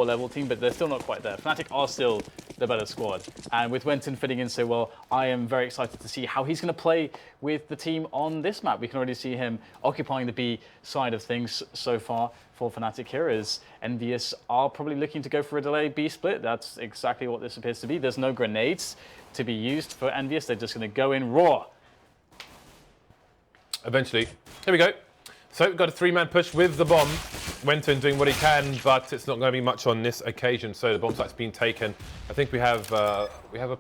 level team, but they're still not quite there. Fnatic are still the better squad. And with Wenton fitting in so well, I am very excited to see how he's going to play with the team on this map. We can already see him occupying the B side of things so far for Fnatic here, as EnVyUs are probably looking to go for a delayed B split. That's exactly what this appears to be. There's no grenades to be used for EnVyUs. They're just going to go in raw. Eventually. Here we go. So we've got a 3-man push with the bomb. Wenton doing what he can, but it's not going to be much on this occasion. So the bomb site's been taken. I think we have a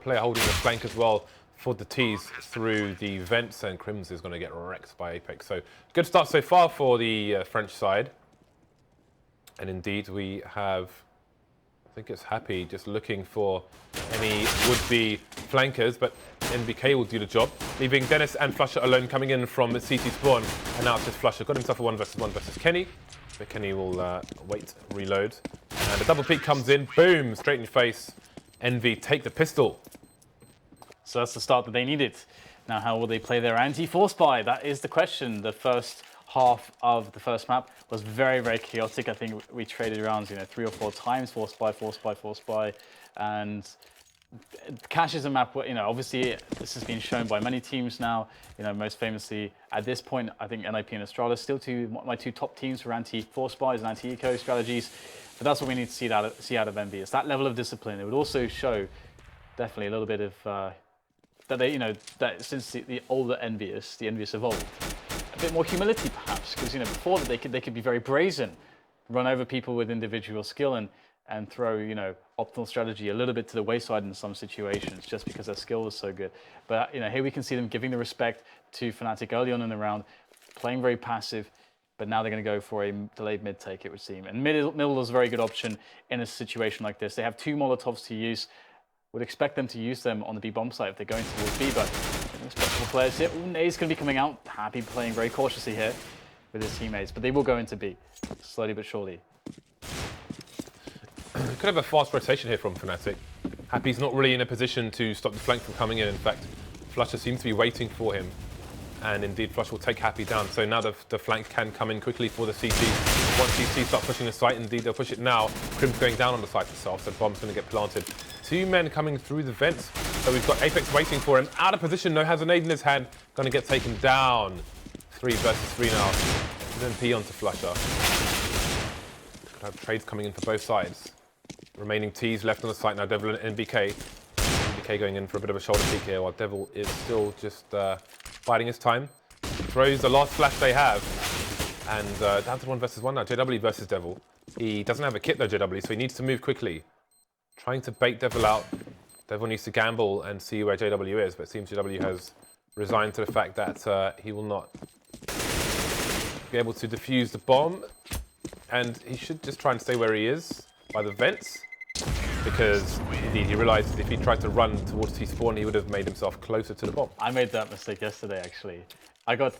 player holding the flank as well for the T's through the vents, and Crims is going to get wrecked by Apex. So good start so far for the French side. And indeed we have, I think it's Happy just looking for any would-be flankers, but NBK will do the job, leaving Dennis and Flusher alone coming in from the CT spawn. And now it's just Flusher. Got himself a 1v1 versus Kenny. But Kenny will wait, reload. And a double peek comes in. Boom, straight in your face. Envy take the pistol. So that's the start that they needed. Now, how will they play their anti-force buy? That is the question. The first half of the first map was very, very chaotic. I think we traded rounds, 3 or 4 times. Force buy. And Cash is a map where, obviously this has been shown by many teams now. Most famously at this point, I think NIP and Astrada still my two top teams for anti-force buys and anti-eco strategies. But that's what we need to see out of EnVyUs. That level of discipline. It would also show definitely a little bit of that they, that since the older EnVyUs, the EnVyUs evolved, a bit more humility perhaps, because before that they could be very brazen, run over people with individual skill and throw, optimal strategy a little bit to the wayside in some situations just because their skill was so good. But, here we can see them giving the respect to Fnatic early on in the round, playing very passive, but now they're going to go for a delayed mid take, it would seem. And middle is a very good option in a situation like this. They have 2 Molotovs to use. Would expect them to use them on the B bomb site if they're going towards B, but respectable players here. Nade's going to be coming out. Happy playing very cautiously here with his teammates, but they will go into B, slowly but surely. Could have a fast rotation here from Fnatic. Happy's not really in a position to stop the flank from coming in. In fact, Flusher seems to be waiting for him. And indeed, Flush will take Happy down. So now the flank can come in quickly for the CT. Once CT start pushing the site, indeed they'll push it now. Crim's going down on the site itself, so bomb's going to get planted. 2 men coming through the vents. So we've got Apex waiting for him. Out of position, no, has a nade in his hand. Going to get taken down. 3 versus 3 now. And then P onto Flusher. Could have trades coming in for both sides. Remaining T's left on the site now, Devil and NBK. NBK going in for a bit of a shoulder peek here, while Devil is still just biding his time. Throws the last flash they have. And down to 1 versus 1 now, JW versus Devil. He doesn't have a kit though, JW, so he needs to move quickly. Trying to bait Devil out. Devil needs to gamble and see where JW is, but it seems JW has resigned to the fact that he will not be able to defuse the bomb. And he should just try and stay where he is, by the vents. Because indeed he realized that if he tried to run towards T-spawn, he would have made himself closer to the bomb. I made that mistake yesterday, actually. I got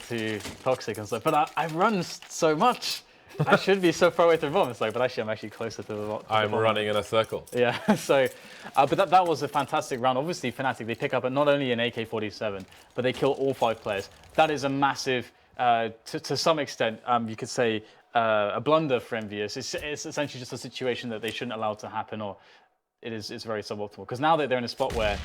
to toxic and stuff, but I run so much. I should be so far away from the bomb. It's like, but actually I'm actually closer to the bomb. I'm running in a circle. Yeah, so, but that was a fantastic round. Obviously, Fnatic, they pick up not only an AK-47, but they kill all 5 players. That is a massive, to some extent, you could say, a blunder for EnVyUs. It's essentially just a situation that they shouldn't allow to happen, or it's very suboptimal. Because now that they're in a spot where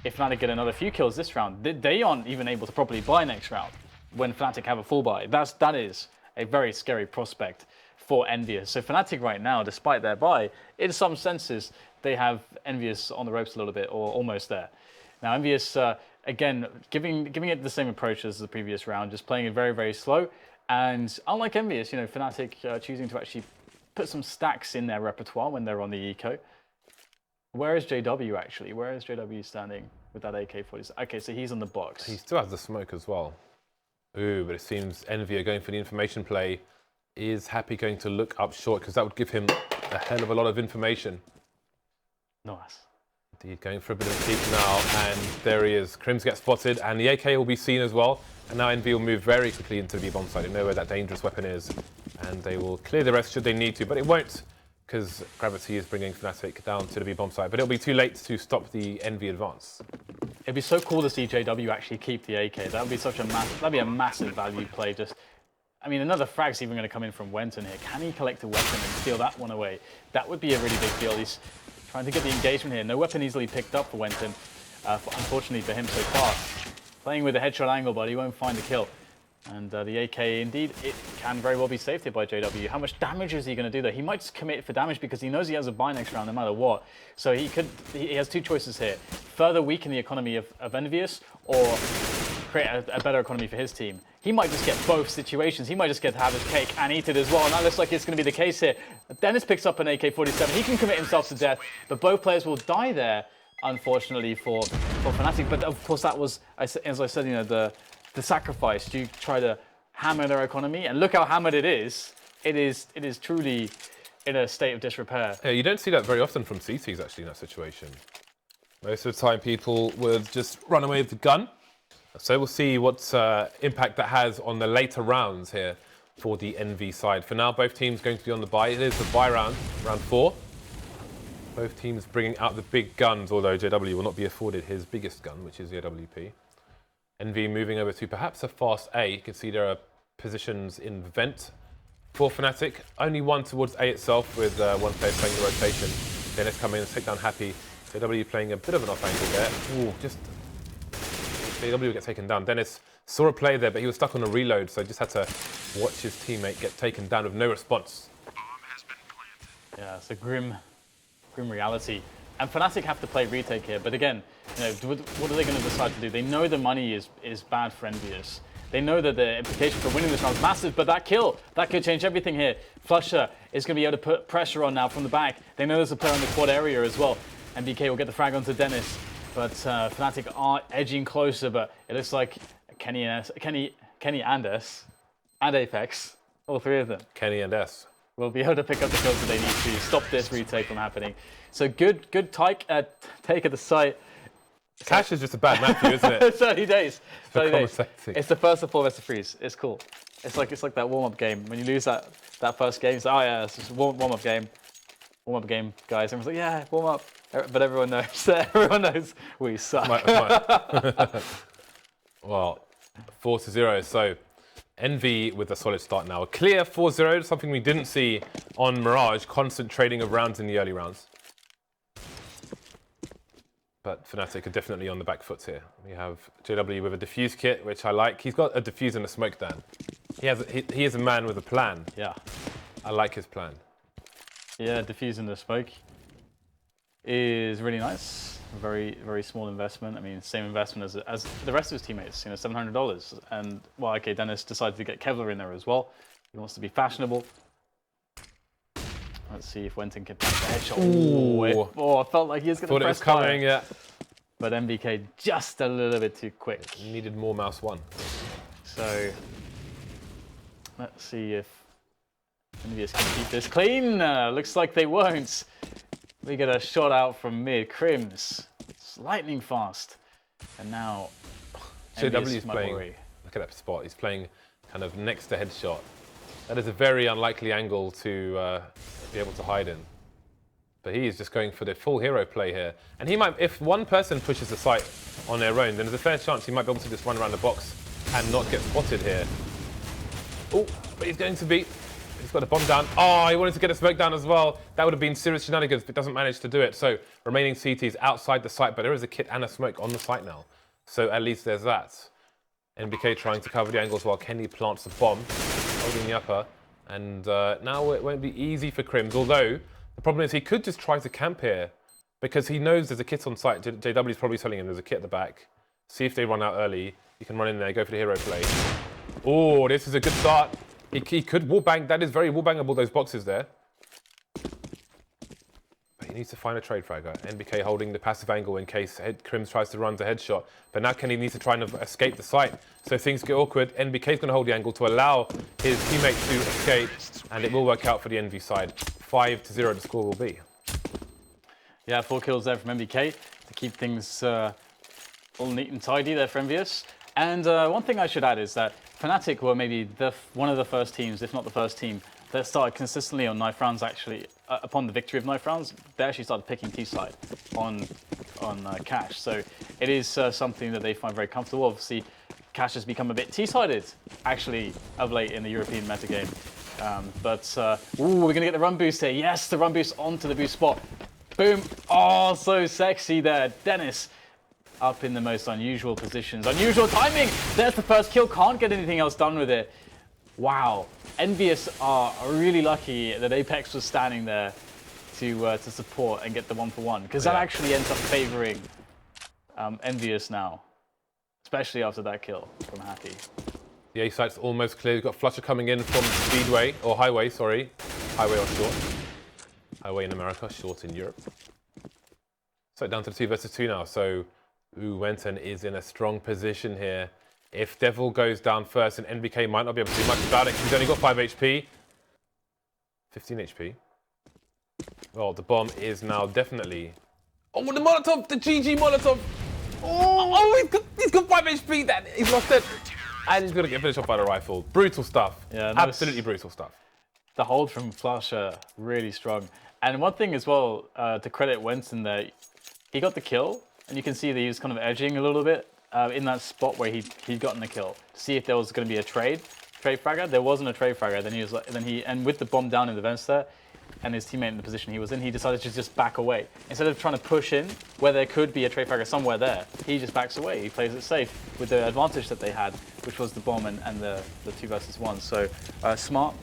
if Fnatic get another few kills this round, they aren't even able to properly buy next round when Fnatic have a full buy. That is a very scary prospect for EnVyUs. So Fnatic right now, despite their buy, in some senses, they have EnVyUs on the ropes a little bit, or almost there. Now EnVyUs, again, giving it the same approach as the previous round, just playing it very, very slow. And unlike EnVyUs, Fnatic choosing to actually put some stacks in their repertoire when they're on the eco. Where is JW actually? Where is JW standing with that AK-47? Okay, so he's on the box. He still has the smoke as well. Ooh, but it seems Envy are going for the information play. Is Happy going to look up short? Because that would give him a hell of a lot of information. Nice. Indeed, going for a bit of a peek now, and there he is. Crims gets spotted, and the AK will be seen as well. And now Envy will move very quickly into the B-bomb site. They know where that dangerous weapon is, and they will clear the rest should they need to, but it won't, because Gravity is bringing Fnatic down to the B-bomb site. But it'll be too late to stop the Envy advance. It'd be so cool to see JW actually keep the AK. That would be such a that'd be a massive value play. Just I mean, another frag's even going to come in from Wenton here. Can he collect a weapon and steal that one away? That would be a really big deal. He's trying to get the engagement here. No weapon easily picked up for Wenton, unfortunately for him so far. Playing with a headshot angle, but he won't find the kill. And the AK, indeed, it can very well be saved here by JW. How much damage is he going to do, though? He might just commit for damage because he knows he has a buy next round no matter what. So he has two choices here. Further weaken the economy of EnVyUs or create a better economy for his team. He might just get both situations. He might just get to have his cake and eat it as well. And that looks like it's going to be the case here. Dennis picks up an AK-47. He can commit himself to death, but both players will die there, unfortunately, for Fnatic. But of course, that was, as I said, you know, the sacrifice. You try to hammer their economy, and look how hammered it is. It is truly in a state of disrepair. Yeah, you don't see that very often from CTs actually in that situation. Most of the time, people would just run away with the gun. So we'll see what impact that has on the later rounds here for the EnVy side. For now, both teams going to be on the buy. It is the buy round, round 4. Both teams bringing out the big guns, although JW will not be afforded his biggest gun, which is the AWP. EnVy moving over to perhaps a fast A. You can see there are positions in vent for Fnatic. Only one towards A itself, with one player playing the rotation. Dennis coming in and take down Happy. JW playing a bit of an off angle there. Ooh, just JW will get taken down. Dennis saw a play there, but he was stuck on a reload, so just had to watch his teammate get taken down with no response. Yeah, it's a grim reality. And Fnatic have to play retake here, but again, you know, what are they going to decide to do? They know the money is bad for EnVyUs. They know that the implication for winning this round is massive, but that kill, that could change everything here. Flusher is going to be able to put pressure on now from the back. They know there's a player on the quad area as well. And BK will get the frag onto Dennis, but Fnatic are edging closer, but it looks like Kenny and S, and Apex, all three of them. Kenny and S will be able to pick up the kills that they need to stop this retake from happening. So good take at the site. Cash is just a bad map for you, isn't it? It's 30 days. 30 days. It's It's the first of 4 best of 3s. It's cool. It's like that warm-up game. When you lose that first game, it's like, oh yeah, it's just a warm-up game. Warm-up game, guys. Everyone's like, yeah, warm up. But everyone knows. Everyone knows we suck. Well, 4-0. So EnVy with a solid start now. A clear 4-0, something we didn't see on Mirage. Constant trading of rounds in the early rounds. But Fnatic are definitely on the back foot here. We have JW with a defuse kit, which I like. He's got a defuse and a smoke down. He is a man with a plan. Yeah. I like his plan. Yeah, defusing the smoke is really nice. Very, very small investment. I mean, same investment as the rest of his teammates, you know, $700. And, well, okay, Dennis decided to get Kevlar in there as well. He wants to be fashionable. Let's see if Wenton can punch the headshot. Ooh, I felt like he was going to press fire. Coming, yeah. But MBK just a little bit too quick. He needed more mouse 1. So, let's see if EnVyUs can keep this clean. Looks like they won't. We get a shot out from mid. Crims, it's lightning fast. And now, JW is playing, look at that spot, he's playing kind of next to headshot. That is a very unlikely angle to be able to hide in. But he is just going for the full hero play here. And he might, if one person pushes the site on their own, then there's a fair chance he might be able to just run around the box and not get spotted here. Oh, but he's going to beat. He's got a bomb down. Oh, he wanted to get a smoke down as well. That would have been serious shenanigans, but doesn't manage to do it. So remaining CTs outside the site, but there is a kit and a smoke on the site now. So at least there's that. NBK trying to cover the angles while Kenny plants the bomb, holding the upper. And now it won't be easy for Crims, although the problem is he could just try to camp here because he knows there's a kit on site. JW is probably telling him there's a kit at the back. See if they run out early. You can run in there, go for the hero play. Oh, this is a good start. He could wallbang. That is very wallbangable, those boxes there. But he needs to find a trade fragger. NBK holding the passive angle in case Crims tries to run to headshot. But now Kenny needs to try and escape the site. So things get awkward. NBK is going to hold the angle to allow his teammate to escape. And it will work out for the EnVy side. 5-0 the score will be. Yeah, 4 kills there from MBK to keep things all neat and tidy there for EnVyUs. And one thing I should add is that Fnatic were maybe one of the first teams, if not the first team, that started consistently on knife rounds. Actually, upon the victory of knife rounds, they actually started picking T-side on cash. So it is something that they find very comfortable. Obviously, Cash has become a bit T-sided, actually, of late in the European metagame. Ooh, we're going to get the run boost here. Yes, the run boost onto the boost spot. Boom. Oh, so sexy there. Dennis up in the most unusual positions. Unusual timing. There's the first kill. Can't get anything else done with it. Wow. EnVyUs are really lucky that Apex was standing there to support and get the 1-for-1, because that actually ends up favoring EnVyUs now, especially after that kill from Happy. The A site's almost clear. We've got Flusher coming in from Speedway, or Highway, sorry. Highway or Short. Highway in America, Short in Europe. So down to the 2 versus 2 now. So Wenton is in a strong position here. If Devil goes down first, and NBK might not be able to do much about it, because he's only got 5 HP. 15 HP. Well, the bomb is now definitely... Oh, the Molotov! The GG Molotov! Oh, he's got 5 HP! He's lost it! And he's going to get finished off by the rifle. Brutal stuff. Yeah, absolutely brutal stuff. The hold from Flusher, really strong. And one thing as well, to credit Wenton there, he got the kill, and you can see that he was kind of edging a little bit in that spot where he'd gotten the kill, to see if there was going to be a trade fragger. There wasn't a trade fragger. Then he was and with the bomb down in the vents there, and his teammate in the position he was in, he decided to just back away. Instead of trying to push in where there could be a trade fragger somewhere there, he just backs away. He plays it safe with the advantage that they had, which was the bomb and the 2 versus 1. So smart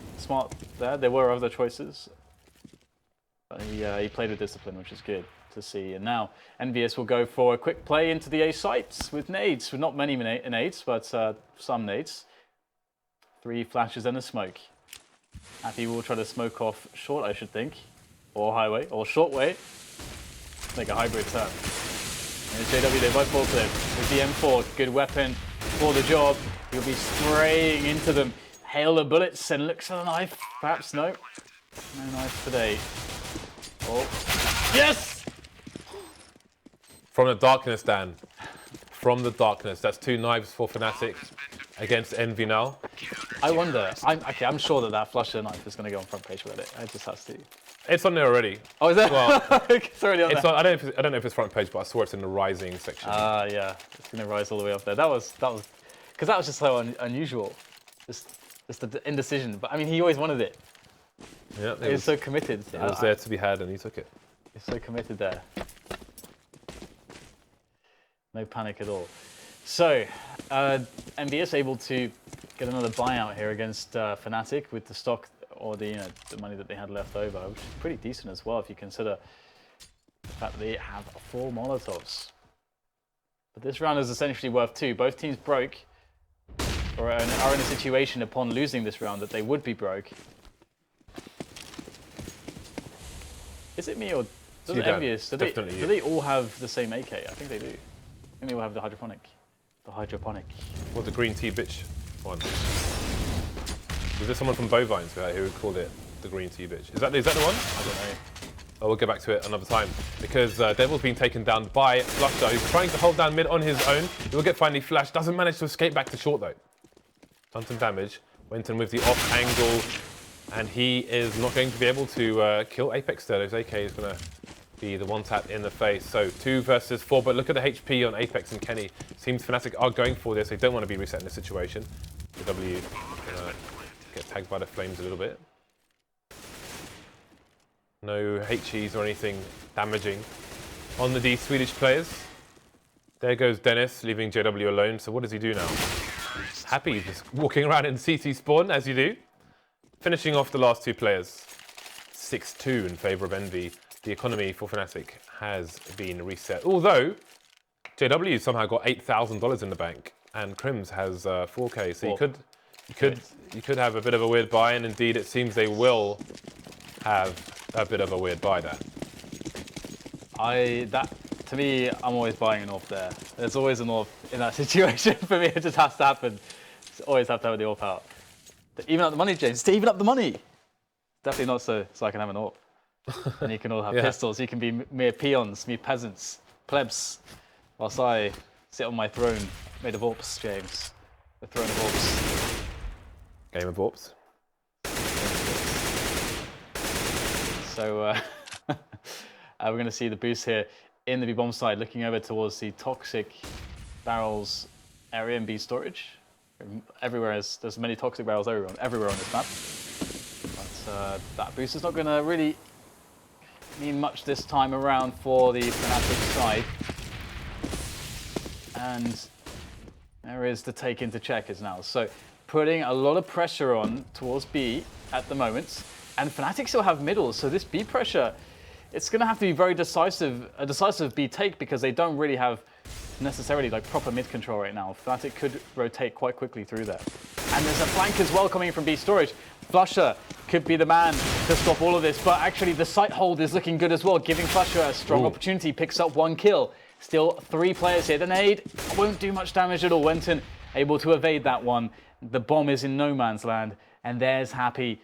there. There were other choices. But he played with discipline, which is good to see. And now EnVyUs will go for a quick play into the A sites with nades. With not many nades, but some nades. 3 flashes and a smoke. Happy will try to smoke off short, I should think. Or highway, or short way. Make a hybrid turn. And JW, they both bolted with the M4. Good weapon for the job. He'll be spraying into them. Hail of bullets and looks for the knife. Perhaps no. No knife today. Oh. Yes! From the darkness, Dan. From the darkness. That's 2 knives for Fnatic against Envy now. I wonder. I'm sure that Flusher knife is going to go on front page with it. It just has to. It's on there already. Oh, is it? Well, it's already on there. I don't know if it's front page, but I saw it's in the rising section. Yeah. It's going to rise all the way up there. That was because that was just so unusual. Just the indecision. But I mean, he always wanted it. Yeah. He was so committed. It was there to be had, and he took it. He's so committed there. No panic at all. So, EnVyUs able to get another buyout here against Fnatic with the stock or the money that they had left over, which is pretty decent as well if you consider the fact that they have 4 Molotovs. But this round is essentially worth 2. Both teams broke, or are in a situation upon losing this round that they would be broke. Is it me or does EnVyUs? Do they all have the same AK? I think they do. I think they all have the hydroponic. The hydroponic. Or the green tea bitch one. Was there someone from Bovines who called it the green tea bitch? Is that the one? I don't know. Oh, we'll get back to it another time. Because Devil's being taken down by Flusher, who's trying to hold down mid on his own. He will get finally flashed. Doesn't manage to escape back to short though. Done some damage. Wenton with the off angle. And he is not going to be able to kill Apex there. His AK is going to be the one tap in the face. So 2 versus 4, but look at the HP on Apex and Kenny. Seems Fnatic are going for this. They don't want to be reset in this situation. The W get tagged by the flames a little bit. No HEs or anything damaging on the Swedish players. There goes Dennis, leaving JW alone. So what does he do now? Happy, just walking around in CT spawn, as you do. Finishing off the last 2 players. 6-2 in favour of Envy. The economy for Fnatic has been reset. Although, JW somehow got $8,000 in the bank, and Crims has 4K. So you could have a bit of a weird buy, and indeed it seems they will have a bit of a weird buy there. To me, I'm always buying an AWP there. There's always an AWP in that situation. For me, it just has to happen. Always have to have the AWP out. To even up the money, James. To even up the money. Definitely not so I can have an AWP. And you can all have pistols. You can be mere peons, mere peasants, plebs, whilst I sit on my throne made of AWPs, James. The throne of AWPs. Game of AWPs. So we're going to see the boost here in the B-bomb side, looking over towards the toxic barrels area and B storage. Everywhere there's many toxic barrels everywhere on this map. But that boost is not going to really mean much this time around for the Fnatic side. And there is the take into checkers now. So putting a lot of pressure on towards B at the moment. And Fnatic still have middle, so this B pressure, it's going to have to be very decisive, a decisive B take, because they don't really have necessarily like proper mid control right now. Fnatic could rotate quite quickly through there. And there's a flank as well coming from B storage. Flusher could be the man to stop all of this, but actually the site hold is looking good as well, giving Flusher a strong opportunity, picks up 1 kill. Still 3 players here. The nade won't do much damage at all. Wenton able to evade that one. The bomb is in no man's land, and there's Happy.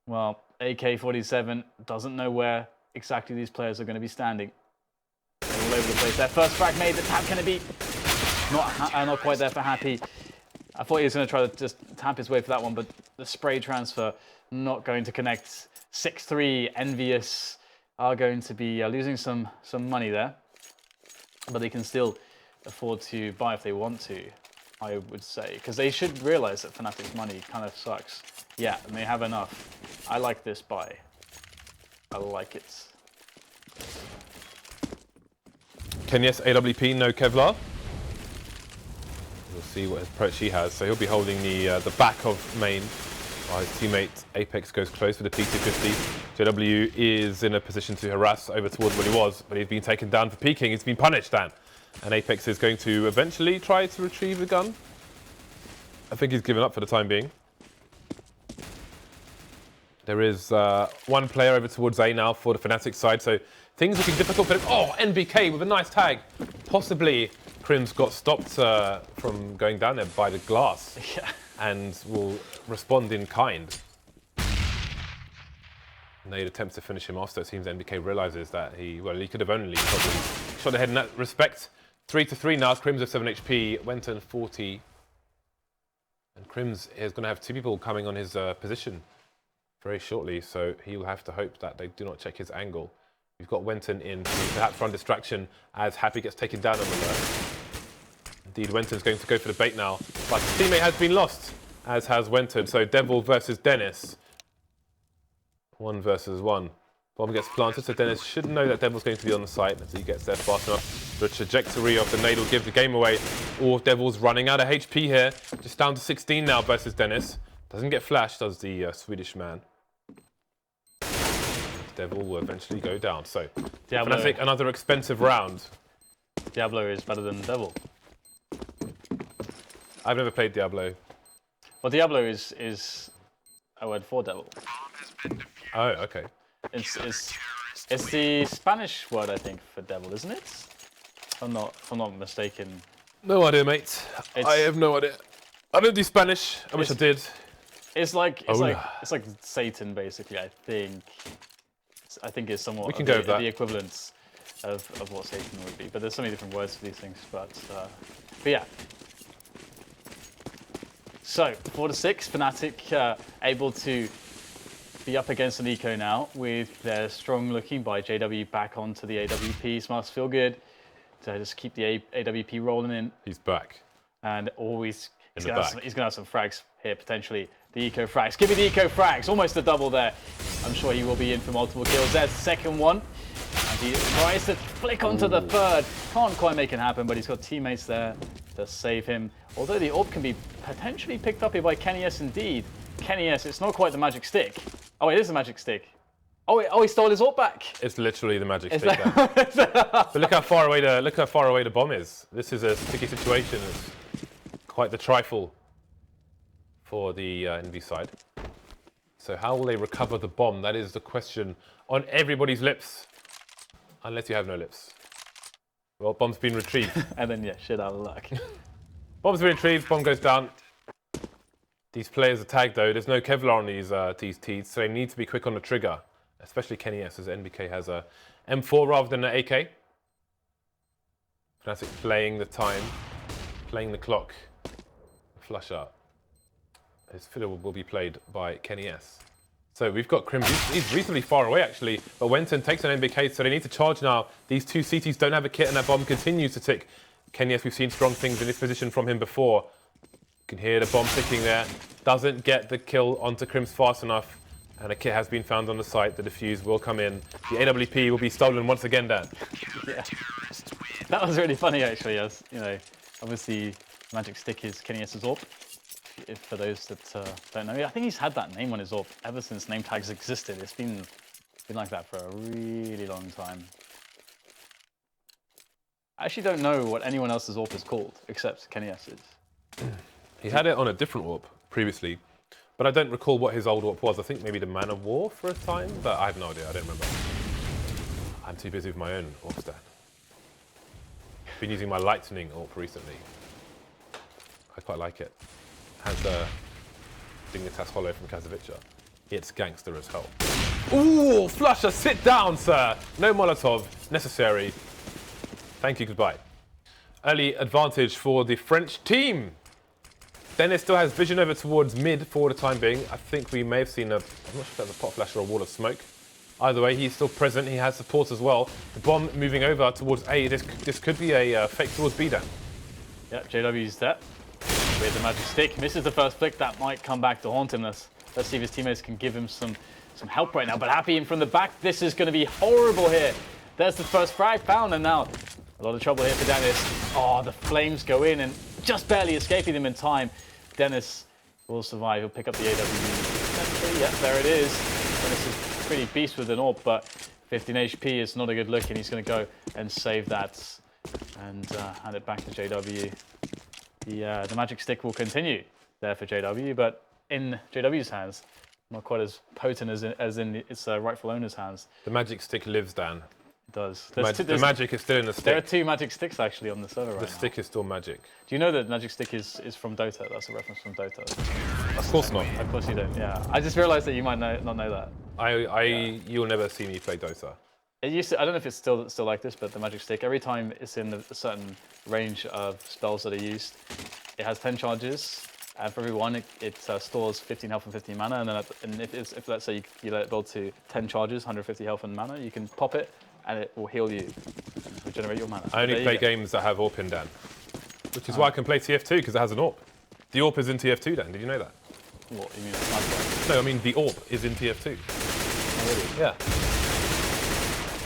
Well, AK-47 doesn't know where exactly these players are going to be standing. They're all over the place. Their first frag made. The tap going to be not quite there for Happy. I thought he was going to try to just tap his way for that one, but the spray transfer not going to connect. 6-3, EnVyUs are going to be losing some money there, but they can still afford to buy if they want to, I would say, because they should realize that Fnatic's money kind of sucks. Yeah, and they have enough. I like this buy. I like it. Kenyes AWP, no Kevlar. We'll see what approach he has. So he'll be holding the back of main. While his teammate Apex goes close with the P250. JW is in a position to harass over towards what he was, but he's been taken down for peeking. He's been punished, Dan. And Apex is going to eventually try to retrieve the gun. I think he's given up for the time being. There is 1 player over towards A now for the Fnatic side, so things looking difficult for him. Oh, NBK with a nice tag. Possibly Crim's got stopped from going down there by the glass. Yeah. And will respond in kind. Nade attempts to finish him off, so it seems NBK realizes that he could have only probably shot ahead in that respect. 3-3 now, Crims have 7 HP, Wenton 40. And Crims is going to have 2 people coming on his position very shortly, so he will have to hope that they do not check his angle. We've got Wenton in, perhaps run distraction as Happy gets taken down on the left. Indeed, Wenton's going to go for the bait now, but his teammate has been lost, as has Wenton. So Devil versus Dennis. 1 versus 1. Bomb gets planted, so Dennis should know that Devil's going to be on the site as he gets there fast enough. The trajectory of the nade will give the game away. Or Devil's running out of HP here, just down to 16 now versus Dennis. Doesn't get flashed, does the Swedish man. Devil will eventually go down. So Fnatic, another expensive round. Diablo is better than Devil. I've never played Diablo. Well, Diablo is a word for devil. Oh, okay. It's the Spanish word, I think, for devil, isn't it? If I'm not mistaken. No idea, mate. I have no idea. I don't do Spanish. I wish I did. It's like Satan, basically. I think it's somewhat the equivalence of what Satan would be. But there's so many different words for these things. But yeah. So 4-6, Fnatic able to be up against an eco now with their strong looking by JW back onto the AWP. This must feel good to just keep the AWP rolling in. He's back. And always he's going to have some frags here potentially. The eco frags. Give me the eco frags. Almost a double there. I'm sure he will be in for multiple kills. There's the second one. And he tries to flick onto the third. Can't quite make it happen, but he's got teammates there to save him. Although the orb can be potentially picked up here by Kenyes indeed. Kenyes, it's not quite the magic stick. Oh, it is the magic stick. Oh, he stole his orb back. It's literally the magic stick there. But look how far away the bomb is. This is a sticky situation. It's quite the trifle for the EnVy side. So how will they recover the bomb? That is the question on everybody's lips. Unless you have no lips. Well, bomb's been retrieved. And then, yeah, shit out of luck. Bomb's been retrieved, bomb goes down. These players are tagged though. There's no Kevlar on these teeds, so they need to be quick on the trigger. Especially Kenyes, as NBK has a M4 rather than an AK. Fnatic playing the time, playing the clock. Flusher. His fiddle will be played by Kenyes. So we've got Crim. He's reasonably far away actually, but Wenton takes an NBK, so they need to charge now. These two CTs don't have a kit, and that bomb continues to tick. Yes, we've seen strong things in this position from him before. You can hear the bomb ticking there. Doesn't get the kill onto Crims fast enough. And a kit has been found on the site. The defuse will come in. The AWP will be stolen once again, Dan. Yeah. That was really funny, actually. As you know, obviously, Magic Stick is Kenny's AWP. If for those that don't know, I think he's had that name on his AWP ever since name tags existed. It's been like that for a really long time. I actually don't know what anyone else's AWP is called except Kenny's. He had it on a different AWP previously, but I don't recall what his old AWP was. I think maybe the Man of War for a time, but I have no idea. I don't remember. I'm too busy with my own AWP stat. Been using my Lightning AWP recently. I quite like it. Has the Dignitas Hollow from Kazavica. It's gangster as hell. Ooh, Flusher, sit down, sir. No Molotov necessary. Thank you, goodbye. Early advantage for the French team. Dennis still has vision over towards mid for the time being. I think we may have seen I'm not sure if that's a pot flash or a wall of smoke. Either way, he's still present. He has support as well. The bomb moving over towards A. This could be a fake towards B then. Yep, JW's there with the Magic Stick. Misses the first flick. That might come back to haunt him. Let's see if his teammates can give him some help right now. But Happy in from the back. This is going to be horrible here. There's the first frag found, and now a lot of trouble here for Dennis. Oh, the flames go in and just barely escaping them in time. Dennis will survive. He'll pick up the AW. Yep, there it is. Dennis is pretty beast with an AWP, but 15 HP is not a good look, and he's going to go and save that and hand it back to JW. The Magic Stick will continue there for JW, but in JW's hands, not quite as potent as in its rightful owner's hands. The Magic Stick lives, Dan. It does. The magic is still in the stick. There are 2 Magic Sticks actually on the server right now. The stick is still magic. Do you know that Magic Stick is from Dota? That's a reference from Dota. Of course not. Of course you don't, yeah. I just realised that you might not know that. You'll never see me play Dota. It used to, I don't know if it's still like this, but the Magic Stick, every time it's in a certain range of spells that are used, it has 10 charges, and for every one, it stores 15 health and 15 mana, and if let's say you let it build to 10 charges, 150 health and mana, you can pop it, and it will heal you, regenerate your mana. I only play games that have AWP in, Dan, which is why I can play TF2, because it has an AWP. The AWP is in TF2, Dan, did you know that? What, you mean it's No, I mean the AWP is in TF2. Oh, really? Yeah.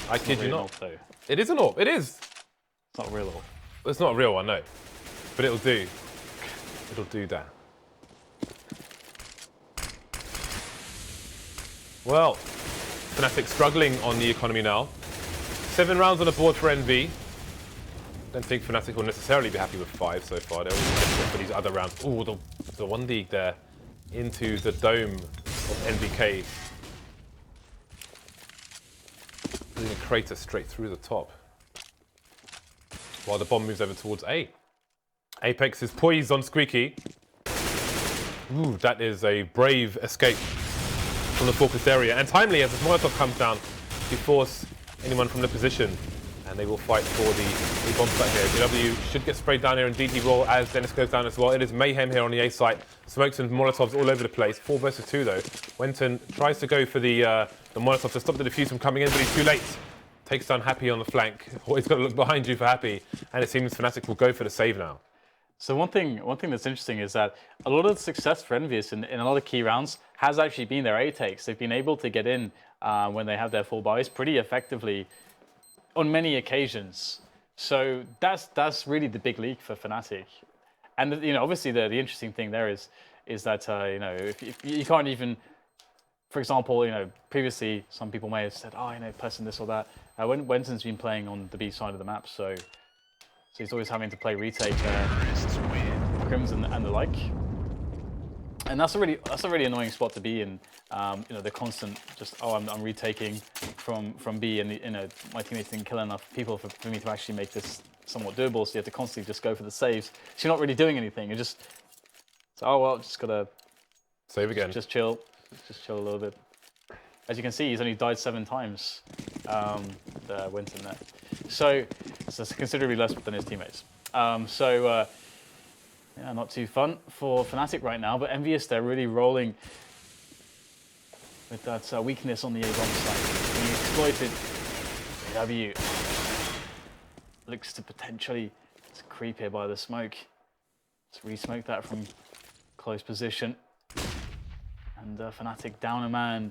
I kid you not. Though. It is an AWP, it is. It's not a real AWP. It's not a real one, no. But it'll do. It'll do that. Well, Fnatic struggling on the economy now. 7 rounds on the board for EnVy. Don't think Fnatic will necessarily be happy with 5 so far. They're always for these other rounds. Ooh, the 1D there into the dome of NBK. Putting a crater straight through the top. While the bomb moves over towards A. Apex is poised on Squeaky. Ooh, that is a brave escape from the focused area. And timely as the Molotov comes down to force anyone from the position. And they will fight for the bomb site here. JW should get sprayed down here and DT roll as Dennis goes down as well. It is mayhem here on the A site. Smokes and Molotovs all over the place. 4 versus 2 though. Wenton tries to go for the Molotov to stop the defuse from coming in, but he's too late. Takes down Happy on the flank. Always got to look behind you for Happy. And it seems Fnatic will go for the save now. So one thing that's interesting is that a lot of the success for EnVyUs in a lot of key rounds has actually been their A takes. They've been able to get in when they have their full buys pretty effectively on many occasions. So that's really the big leak for Fnatic. And you know, obviously the interesting thing there is that you know, if you can't even, for example, you know, previously some people may have said, oh, you know, person this or that. Wenton's been playing on the B side of the map, so he's always having to play retake Crimson and the like. And that's a really annoying spot to be in. You know, the constant just, oh, I'm retaking from B, and you know, my teammates didn't kill enough people for me to actually make this somewhat doable. So you have to constantly just go for the saves. So you're not really doing anything. You're just, so, oh well, just gotta save again. Just chill a little bit. As you can see, he's only died 7 times. Winton there. So it's considerably less than his teammates. Yeah, not too fun for Fnatic right now, but EnVyUs, they're really rolling with that weakness on the A bomb side. Being exploited. JW looks to potentially It's a creep here by the smoke. Let's re-smoke that from close position. And Fnatic down a man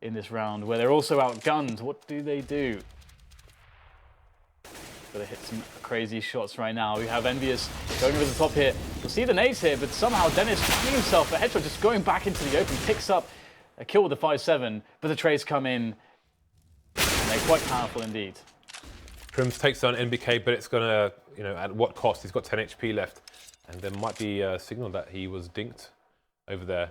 in this round, where they're also outgunned. What do they do? Gotta hit some crazy shots right now. We have EnVyUs going over the top here. You'll see the nades here, but somehow Dennis finding himself a headshot, just going back into the open, picks up a kill with the 5-7, but the trades come in, and they're quite powerful indeed. Prims takes down NBK, but it's gonna, you know, at what cost? He's got 10 HP left, and there might be a signal that he was dinked over there.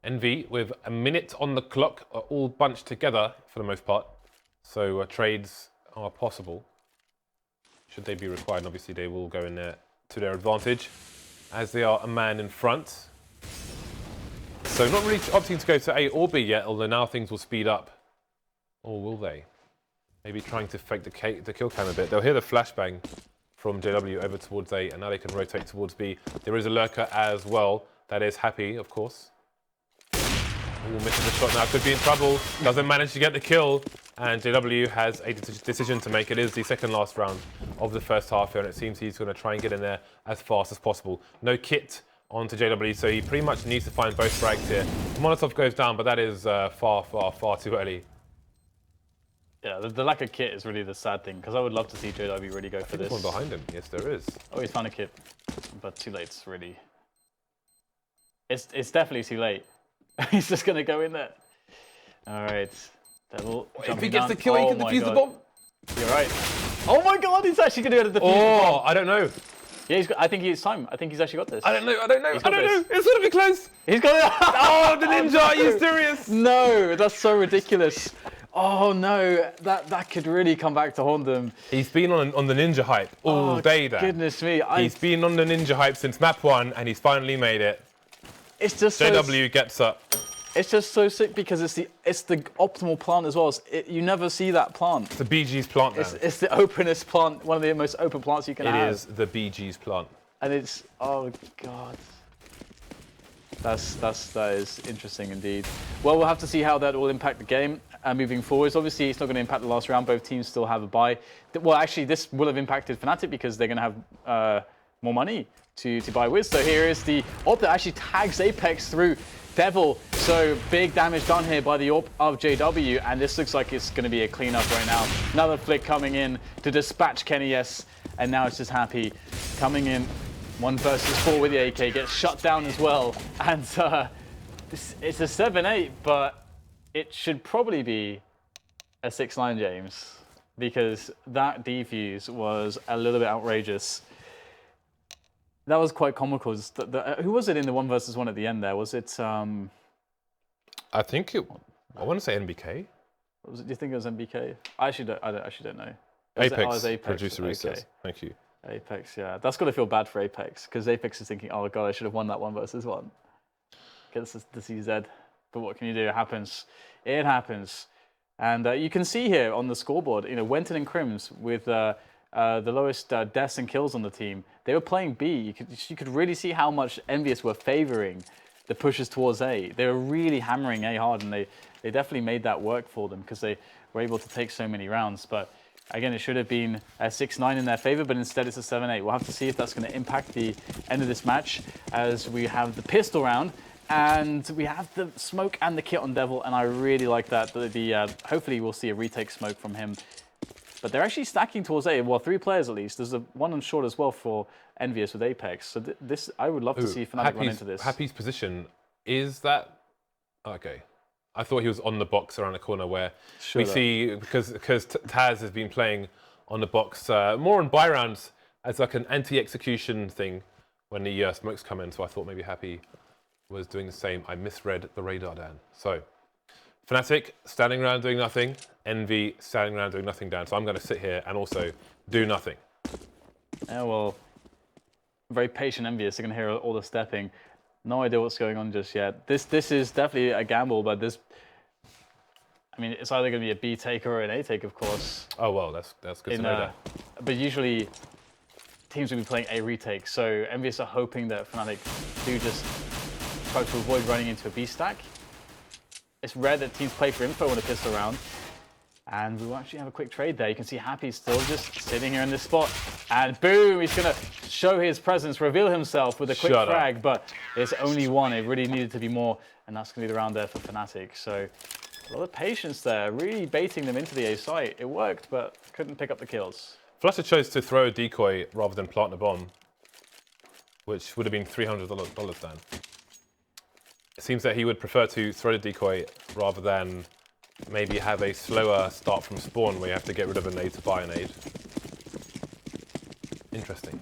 Envy, with a minute on the clock, are all bunched together for the most part, so trades are possible. Should they be required, and obviously they will go in there to their advantage, as they are a man in front. So not really opting to go to A or B yet, although now things will speed up. Or will they? Maybe trying to fake the kill cam a bit. They'll hear the flashbang from JW over towards A, and now they can rotate towards B. There is a lurker as well. That is Happy, of course. Ooh, misses the shot now, could be in trouble. Doesn't manage to get the kill. And JW has a decision to make. It is the second last round of the first half here, and it seems he's going to try and get in there as fast as possible. No kit onto JW, so he pretty much needs to find both frags here. Molotov goes down, but that is far too early. Yeah, the lack of kit is really the sad thing, because I would love to see JW really go for this. There's one behind him. Yes, there is. Oh, he's found a kit, but too late, really. It's definitely too late. He's just going to go in there. All right. Devil if he gets the kill, he can defuse the bomb. You're right. Oh my god, he's actually going to defuse the bomb. I don't know. Yeah, I think it's time. I think he's actually got this. I don't know. It's going to be close. He's got it. Oh, the ninja. Are you serious? No, that's so ridiculous. Oh no, that could really come back to haunt them. He's been on the ninja hype all day, Dan. Goodness me. He's been on the ninja hype since map 1, and he's finally made it. It's just JW gets up. It's just so sick because it's the optimal plant as well. You never see that plant. It's the BG's plant, man. It's the openest plant, one of the most open plants you can have. It is the BG's plant. And it's, oh god. That is interesting indeed. Well, we'll have to see how that will impact the game moving forwards. Obviously, it's not going to impact the last round. Both teams still have a bye. Well, actually, this will have impacted Fnatic because they're going to have more money to buy with. So here is the AWP that actually tags Apex through Devil. So big damage done here by the AWP of JW, and this looks like it's going to be a cleanup right now. Another flick coming in to dispatch Kenny S, and now it's just Happy coming in 1 versus 4 with the AK, gets shut down as well. And it's a 7-8, but it should probably be a 6-9, James, because that defuse was a little bit outrageous. That was quite comical. Who was it in the 1 versus 1 at the end there? Was it... I think it... I want to say NBK. Do you think it was NBK? I actually don't know. Apex, Apex. producer research. Okay. Thank you. Apex, yeah. That's got to feel bad for Apex, because Apex is thinking, oh god, I should have won that 1 versus 1. Gets the CZ. But what can you do? It happens. It happens. And you can see here on the scoreboard, you know, Wenton and Crims with the lowest deaths and kills on the team. They were playing B. You could really see how much EnVyUs were favoring the pushes towards A. They were really hammering A hard, and they definitely made that work for them because they were able to take so many rounds. But again, it should have been a 6-9 in their favor, but instead it's a 7-8. We'll have to see if that's going to impact the end of this match, as we have the pistol round and we have the smoke and the kit on Devil, and I really like that. Hopefully we'll see a retake smoke from him. But they're actually stacking towards A. Well, 3 players at least. There's a 1 on short as well for EnVyUs with Apex. So this, I would love to see Fnatic run into this. Happy's position, is that... Okay. I thought he was on the box around the corner where we see, because Taz has been playing on the box more on buy rounds as like an anti-execution thing when the smokes come in. So I thought maybe Happy was doing the same. I misread the radar, Dan. So Fnatic standing around doing nothing. Envy standing around doing nothing, Dan. So I'm going to sit here and also do nothing. Yeah, well, very patient EnVyUs. They're going to hear all the stepping. No idea what's going on just yet. This is definitely a gamble, but this... I mean, it's either going to be a B take or an A take, of course. Oh, well, that's good to know that. But usually, teams will be playing A retake. So EnVyUs are hoping that Fnatic do just try to avoid running into a B stack. It's rare that teams play for info in a pistol round. And we'll actually have a quick trade there. You can see Happy's still just sitting here in this spot. And boom, he's going to show his presence, reveal himself with a quick frag. But it's only one. It really needed to be more. And that's going to be the round there for Fnatic. So a lot of patience there, really baiting them into the A site. It worked, but couldn't pick up the kills. Flusher chose to throw a decoy rather than plant a bomb, which would have been $300 then. It seems that he would prefer to throw the decoy rather than maybe have a slower start from spawn where you have to get rid of a nade to buy a nade. Interesting.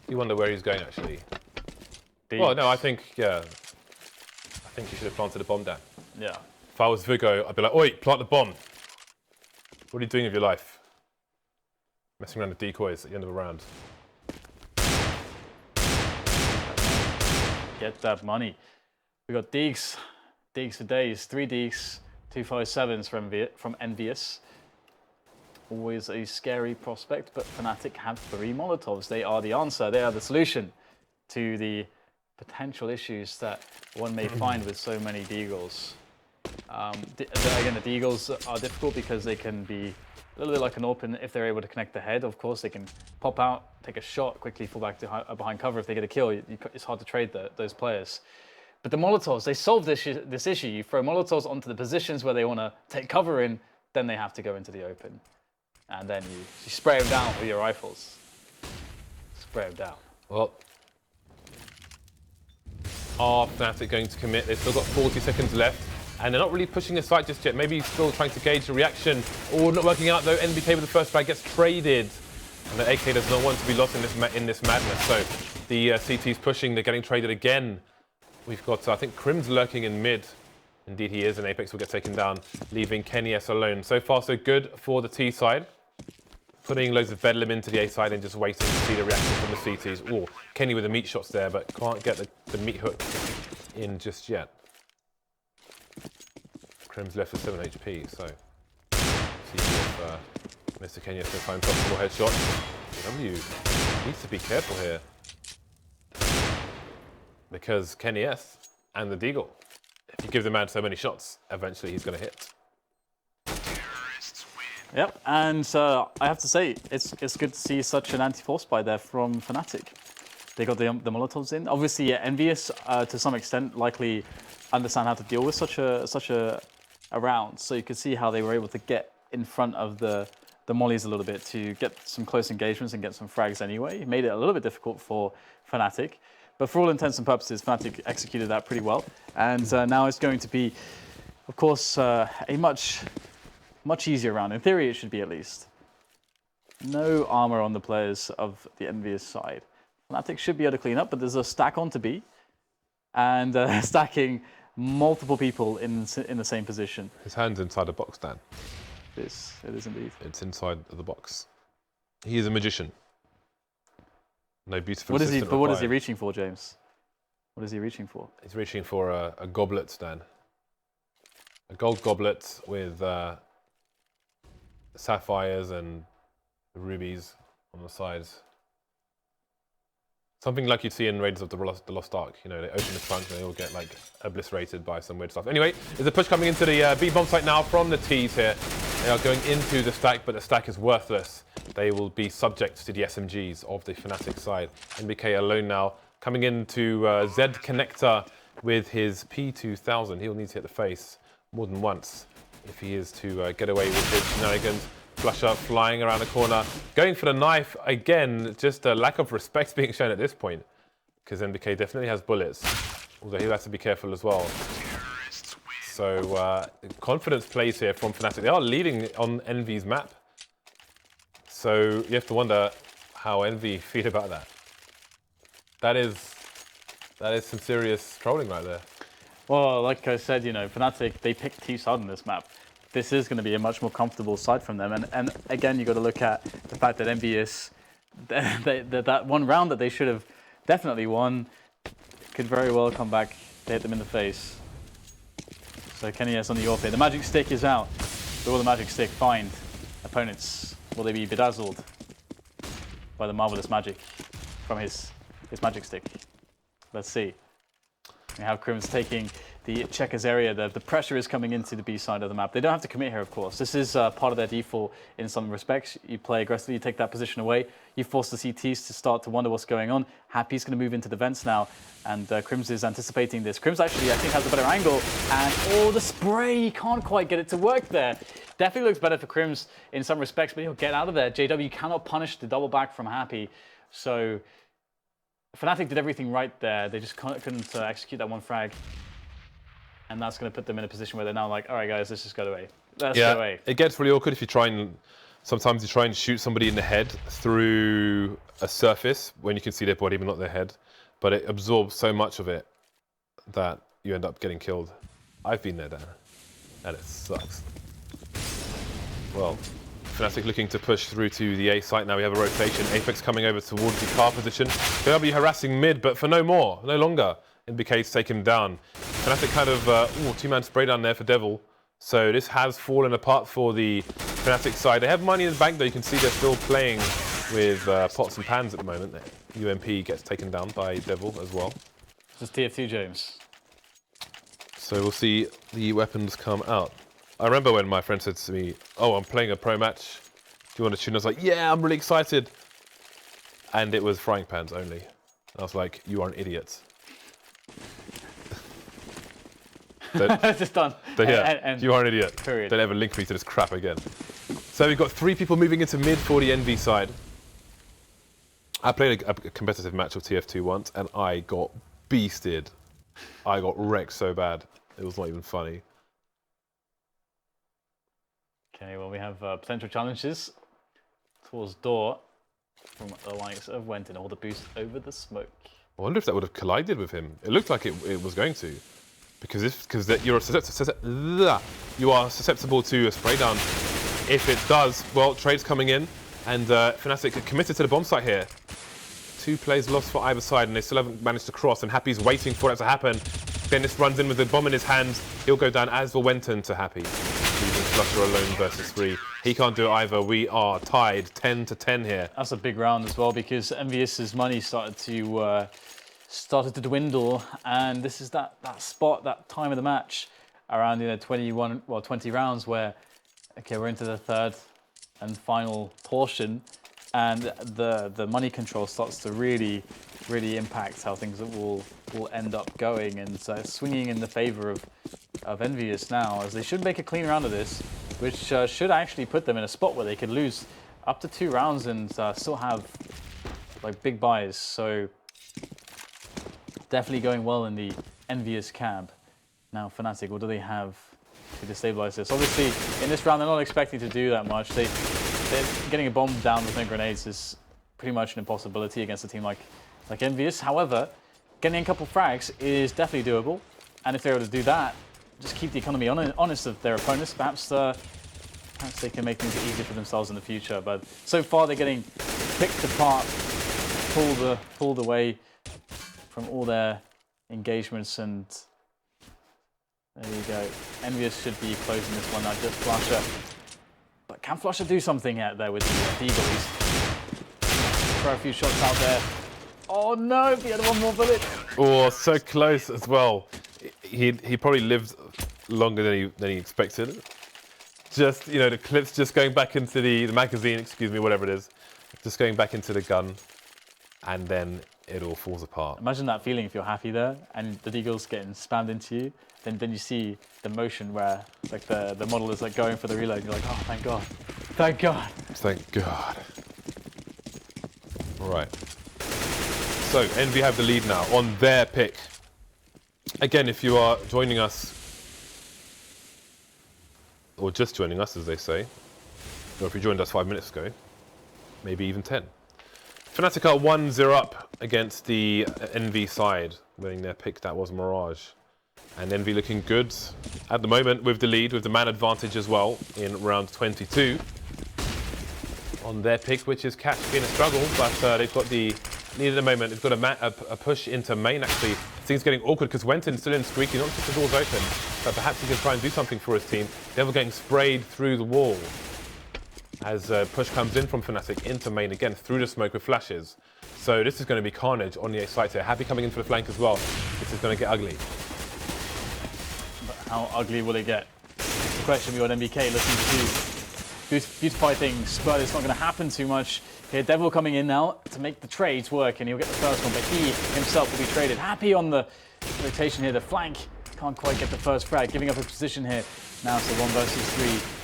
You wonder where he's going actually. Well, no, I think, yeah. I think he should have planted a bomb down. Yeah. If I was Vigo, I'd be like, oi, plant the bomb. What are you doing with your life? Messing around with decoys at the end of a round. Get that money. We got Deeks. Deeks for days. 3 Deeks, 2 5.7s from EnVyUs. Always a scary prospect, but Fnatic have 3 Molotovs. They are the answer. They are the solution to the potential issues that one may find with so many Deagles. Again, the Deagles are difficult because they can be a little bit like an open. If they're able to connect the head, of course, they can pop out, take a shot, quickly fall back to behind cover. If they get a kill, it's hard to trade those players. But the Molotovs, they solve this issue. You throw Molotovs onto the positions where they want to take cover in, then they have to go into the open. And then you spray them down with your rifles. Spray them down. Well, are Fnatic going to commit? They've still got 40 seconds left, and they're not really pushing the site just yet. Maybe still trying to gauge the reaction, or not working out though. NBK with the first frag gets traded, and the AK does not want to be lost in this madness. So the CT's pushing, they're getting traded again. We've got, I think, Crim's lurking in mid. Indeed he is, and Apex will get taken down, leaving Kenny S alone. So far so good for the T side. Putting loads of Bedlam into the A side and just waiting to see the reaction from the CTs. Oh, Kenny with the meat shots there, but can't get the meat hook in just yet. Crim's left with 7 HP, so see if Mr. Kenny can find possible headshots. W needs to be careful here, because Kenny S and the Deagle, if you give the man so many shots, eventually he's going to hit. Yep, and I have to say, it's good to see such an anti-force buy there from Fnatic. They got the Molotovs in. Obviously, yeah, EnVyUs to some extent likely understand how to deal with such a round. So you could see how they were able to get in front of the mollies a little bit to get some close engagements and get some frags anyway. It made it a little bit difficult for Fnatic. But for all intents and purposes, Fnatic executed that pretty well. And now it's going to be, of course, a much easier round. In theory, it should be at least. No armor on the players of the EnVyUs side. Fnatic should be able to clean up, but there's a stack on to be. And stacking multiple people in the same position. His hand's inside a box, Dan. It is indeed. It's inside of the box. He is a magician. No beautiful What is he? assistant But what is he required. reaching for, James? What is he reaching for? He's reaching for a goblet, Dan. A gold goblet with sapphires and rubies on the sides. Something like you'd see in Raiders of the Lost Ark. You know, they open the trunk and they all get like obliterated by some weird stuff. Anyway, there's a push coming into the B bomb site now from the T's here. They are going into the stack, but the stack is worthless. They will be subject to the SMGs of the Fnatic side. NBK alone now, coming into Z connector with his P2000. He'll need to hit the face more than once if he is to get away with his shenanigans. Flusher flying around the corner, going for the knife again. Just a lack of respect being shown at this point, because NBK definitely has bullets, although he'll have to be careful as well. So confidence plays here from Fnatic. They are leading on Envy's map, so you have to wonder how Envy feel about that. That is some serious trolling right there. Well, like I said, you know, Fnatic, they picked T-side on this map. This is going to be a much more comfortable side from them. And again, you've got to look at the fact that EnVyUs, that one round that they should have definitely won, could very well come back to hit them in the face. So Kenny S on the AWP. The magic stick is out. But will the magic stick find opponents? Will they be bedazzled by the marvelous magic from his magic stick? Let's see. We have Crim's taking the checkers area. The pressure is coming into the B side of the map. They don't have to commit here, of course. This is part of their default in some respects. You play aggressively, you take that position away. You force the CTs to start to wonder what's going on. Happy's going to move into the vents now, and Crims is anticipating this. Crims actually, I think, has a better angle, and oh, the spray, he can't quite get it to work there. Definitely looks better for Crims in some respects, but he'll get out of there. JW cannot punish the double back from Happy, so Fnatic did everything right there. They just couldn't execute that one frag. And that's going to put them in a position where they're now like, all right, guys, let's just go away. Let's go away. It gets really awkward if you try and, sometimes you try and shoot somebody in the head through a surface when you can see their body but not their head. But it absorbs so much of it that you end up getting killed. I've been there, Dan, and it sucks. Well, Fnatic looking to push through to the A site. Now we have a rotation. Apex coming over towards the car position. They'll be harassing mid, but for no longer. NBK's taken him down. Fnatic kind of, two-man spray down there for Devil. So this has fallen apart for the Fnatic side. They have money in the bank though. You can see they're still playing with pots and pans at the moment. UMP gets taken down by Devil as well. This is TF2, James. So we'll see the weapons come out. I remember when my friend said to me, oh, I'm playing a pro match. Do you want to tune? I was like, yeah, I'm really excited. And it was frying pans only. I was like, you are an idiot. Just done. And you are an idiot. Period. Don't ever link me to this crap again. So we've got 3 people moving into mid for the NV side. I played a competitive match of TF2 once and I got beasted. I got wrecked so bad. It was not even funny. Okay, well, we have potential challenges towards door from the likes of Wenton. All the boost over the smoke. I wonder if that would have collided with him. It looked like it was going to. Because you are susceptible to a spray down. If it does, well, Trade's coming in, and Fnatic are committed to the bomb site here. 2 plays lost for either side, and they still haven't managed to cross, and Happy's waiting for that to happen. Dennis runs in with the bomb in his hands. He'll go down, as will Wenton to Happy. Leaving Flusher alone versus 3. He can't do it either. We are tied 10-10 here. That's a big round as well, because EnVyUs' money started to dwindle, and this is that spot, that time of the match around 20 rounds where, okay, we're into the third and final portion, and the money control starts to really impact how things will end up going, and swinging in the favor of EnVyUs now, as they should make a clean round of this, which should actually put them in a spot where they could lose up to 2 rounds and still have like big buys. So definitely going well in the EnVyUs camp. Now Fnatic, what do they have to destabilize this? Obviously, in this round, they're not expecting to do that much. They're getting a bomb down with no grenades is pretty much an impossibility against a team like EnVyUs. However, getting a couple frags is definitely doable. And if they're able to do that, just keep the economy honest of their opponents, perhaps they can make things easier for themselves in the future. But so far, they're getting picked apart, pulled away from all their engagements, and there you go. EnVyUs should be closing this one now, just Flusher. But can Flusher do something out there with the Eagles? Throw a few shots out there. Oh no, he had 1 more bullet. Oh, so close as well. He probably lived longer than he expected. Just, the clips just going back into the magazine, excuse me, whatever it is. Just going back into the gun, and then it all falls apart. Imagine that feeling if you're happy there and the deagle's getting spammed into you. Then you see the motion where like the model is like going for the reload. And you're like, oh, thank God. Thank God. Thank God. All right. So Envy have the lead now on their pick. Again, if you are joining us, or just joining us as they say, or if you joined us 5 minutes ago, maybe even 10. Fnatic are 1-0 up against the Envy side, winning their pick. That was Mirage. And Envy looking good at the moment with the lead, with the man advantage as well in round 22. On their pick, which is Catch being a struggle, but they've got the lead at the moment. They've got a push into main actually. Things getting awkward because Wenton's still in Squeaky, not just the door's open, but perhaps he can try and do something for his team. Devil getting sprayed through the wall as push comes in from Fnatic into main again through the smoke with flashes. So this is going to be carnage on the A site here. Happy coming in for the flank as well. This is going to get ugly. How ugly will it get? That's the question we got NBK looking to beautify things, but it's not going to happen too much. Here, Devil coming in now to make the trades work, and he'll get the first one, but he himself will be traded. Happy on the rotation here. The flank can't quite get the first frag, giving up his position here. Now it's a 1 versus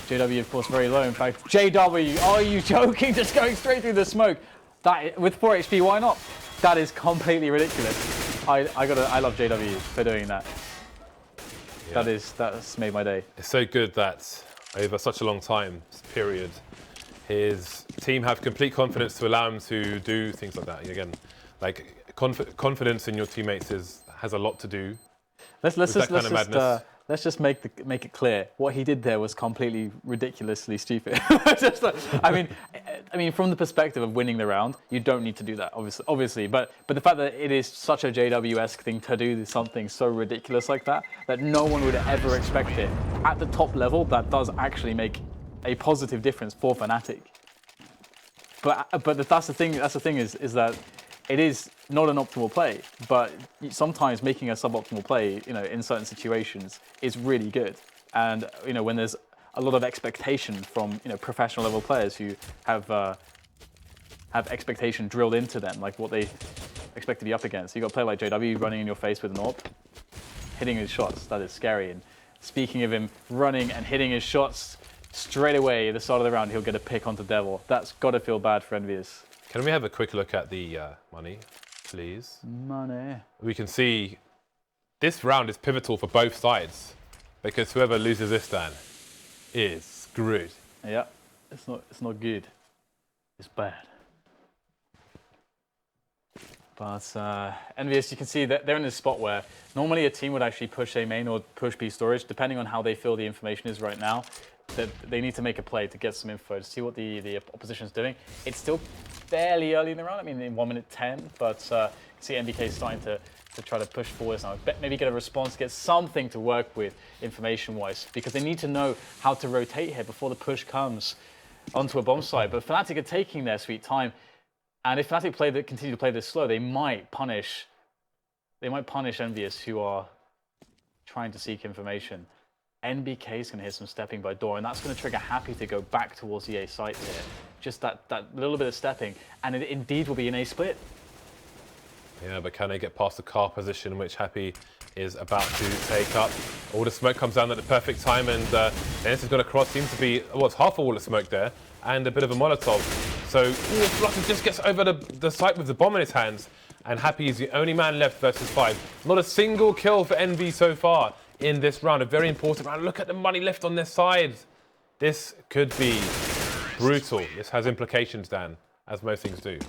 3. JW, of course, very low. In fact, JW, are you joking? Just going straight through the smoke. That, with 4 HP, why not? That is completely ridiculous. I love JW for doing that. Yeah. That's made my day. It's so good that over such a long time period, his team have complete confidence to allow him to do things like that. Again, like confidence in your teammates has a lot to do. Let's just make it clear. What he did there was completely ridiculously stupid. I mean, from the perspective of winning the round, you don't need to do that, obviously. But the fact that it is such a JW-esque thing to do something so ridiculous like that no one would ever expect it at the top level, that does actually make a positive difference for Fnatic. But that's the thing. That's the thing is that it is not an optimal play, but sometimes making a suboptimal play, in certain situations is really good. And, when there's a lot of expectation from, professional level players who have expectation drilled into them, like what they expect to be up against. You got a player like JW running in your face with an AWP, hitting his shots. That is scary. And speaking of him running and hitting his shots, straight away at the start of the round, he'll get a pick onto Devil. That's got to feel bad for EnVyUs. Can we have a quick look at the money, please? Money. We can see this round is pivotal for both sides, because whoever loses this Dan is screwed. Yeah, it's not good. It's bad. But EnVyUs, you can see that they're in this spot where normally a team would actually push A main or push B storage, depending on how they feel the information is right now. That they need to make a play to get some info to see what the opposition is doing. It's still fairly early in the round. I mean, in 1 minute 10, but you can see NBK starting to try to push forwards now. Maybe get a response, get something to work with information-wise, because they need to know how to rotate here before the push comes onto a bomb site. But Fnatic are taking their sweet time, and if Fnatic continue to play this slow, they might punish EnVyUs, who are trying to seek information. NBK is going to hear some stepping by Door, and that's going to trigger Happy to go back towards the A site here. Just that little bit of stepping, and it indeed will be an A split. Yeah, but can they get past the car position, which Happy is about to take up? All the smoke comes down at the perfect time, and Dennis has got across. Seems to be, what's half a wall of smoke there, and a bit of a Molotov. So, Flutter just gets over the site with the bomb in his hands, and Happy is the only man left versus 5. Not a single kill for EnVy so far in this round, a very important round. Look at the money left on their side. This could be brutal. This has implications, Dan, as most things do.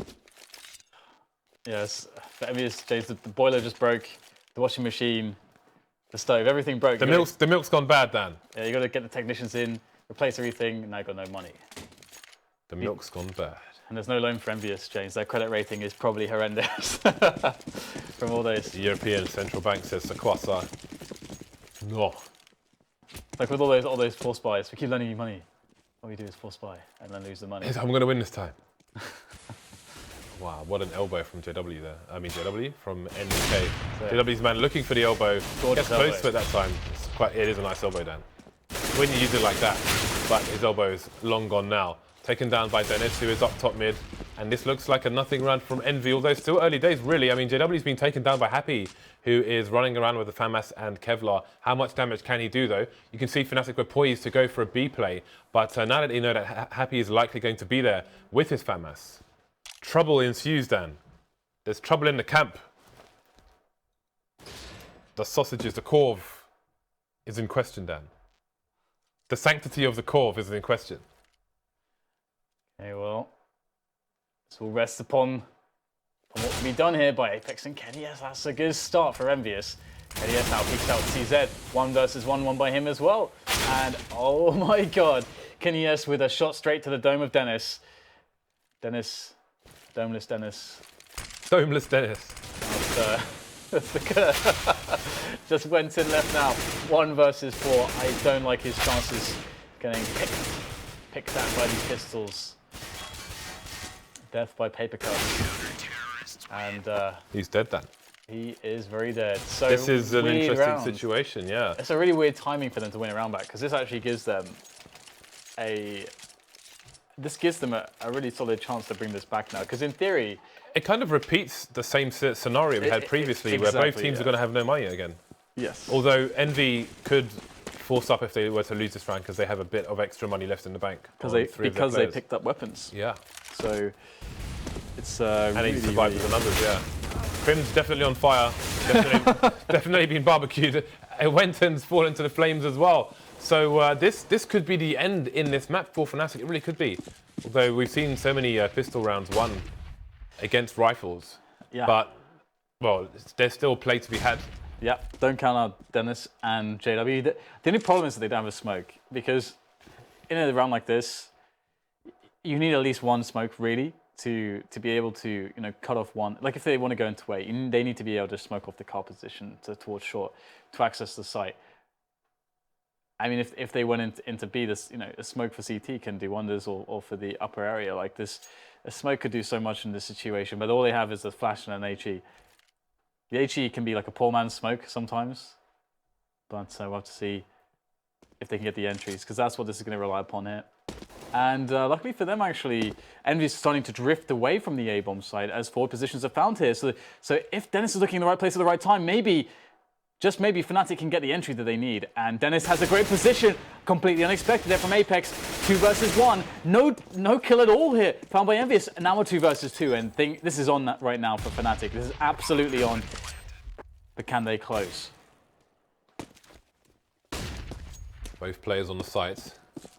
Yes, for EnVyUs, James, the boiler just broke, the washing machine, the stove, everything broke. The milk's gone bad, Dan. Yeah, you got to get the technicians in, replace everything, and now you got no money. The milk's gone bad. And there's no loan for EnVyUs, James. Their credit rating is probably horrendous from all those. The European Central Bank says Sequasa. No. Like with all those force buys, we keep lending you money. All we do is force buy and then lose the money. I'm going to win this time. Wow, what an elbow from JW there. I mean JW from NBK. JW's man looking for the elbow. Gets close to it that time. It is a nice elbow, Dan. When you use it like that, but his elbow is long gone now. Taken down by Dennis, who is up top mid. And this looks like a nothing round from EnVy, although still early days, really. I mean, JW's been taken down by Happy, who is running around with the FAMAS and Kevlar. How much damage can he do, though? You can see Fnatic were poised to go for a B play, but now that they know that Happy is likely going to be there with his FAMAS, trouble ensues, Dan. There's trouble in the camp. The sausages, the Corv, is in question, Dan. The sanctity of the Corv is in question. Okay, well, this will rest upon what can be done here by Apex and Kenny. Yes, that's a good start for EnVyUs. Kenny now peeks out CZ. 1 versus 1, won by him as well. And oh my god, Kenny with a shot straight to the dome of Dennis. Domeless Dennis. Domeless Dennis. That's the curve. Just went in left now. 1 versus 4. I don't like his chances getting picked at by these pistols. Death by paper cuts. And he's dead, Dan. He is very dead. So This is an weird interesting round. situation, yeah. It's a really weird timing for them to win a round back, because this actually gives them a really solid chance to bring this back now. Because in theory, it kind of repeats the same scenario we had previously, where both teams are going to have no money again. Yes. Although Envy could force up if they were to lose this round, because they have a bit of extra money left in the bank. Because they picked up weapons. Yeah. So it's and really, he survived really... with the numbers, yeah. Crim's definitely on fire. Definitely been barbecued. Wenton's fallen to the flames as well. So this could be the end in this map for Fnatic. It really could be. Although we've seen so many pistol rounds won against rifles. Yeah. But, well, there's still play to be had. Yeah, don't count out Dennis and JW. The only problem is that they don't have a smoke, because in a round like this, you need at least one smoke, really, to be able to cut off one. Like if they want to go into A, they need to be able to smoke off the car position towards short to access the site. I mean, if they went into B, this a smoke for CT can do wonders, or for the upper area like this. A smoke could do so much in this situation, but all they have is a flash and an HE. The HE can be like a poor man's smoke sometimes, but we'll have to see if they can get the entries, because that's what this is going to rely upon here. And luckily for them, actually, EnVyUs is starting to drift away from the A-bomb side as forward positions are found here. So if Dennis is looking in the right place at the right time, maybe, just maybe, Fnatic can get the entry that they need. And Dennis has a great position, completely unexpected there from Apex. 2 versus 1, no kill at all here, found by EnVyUs. And now we're 2 versus 2, and this is on right now for Fnatic. This is absolutely on, but can they close? Both players on the sites.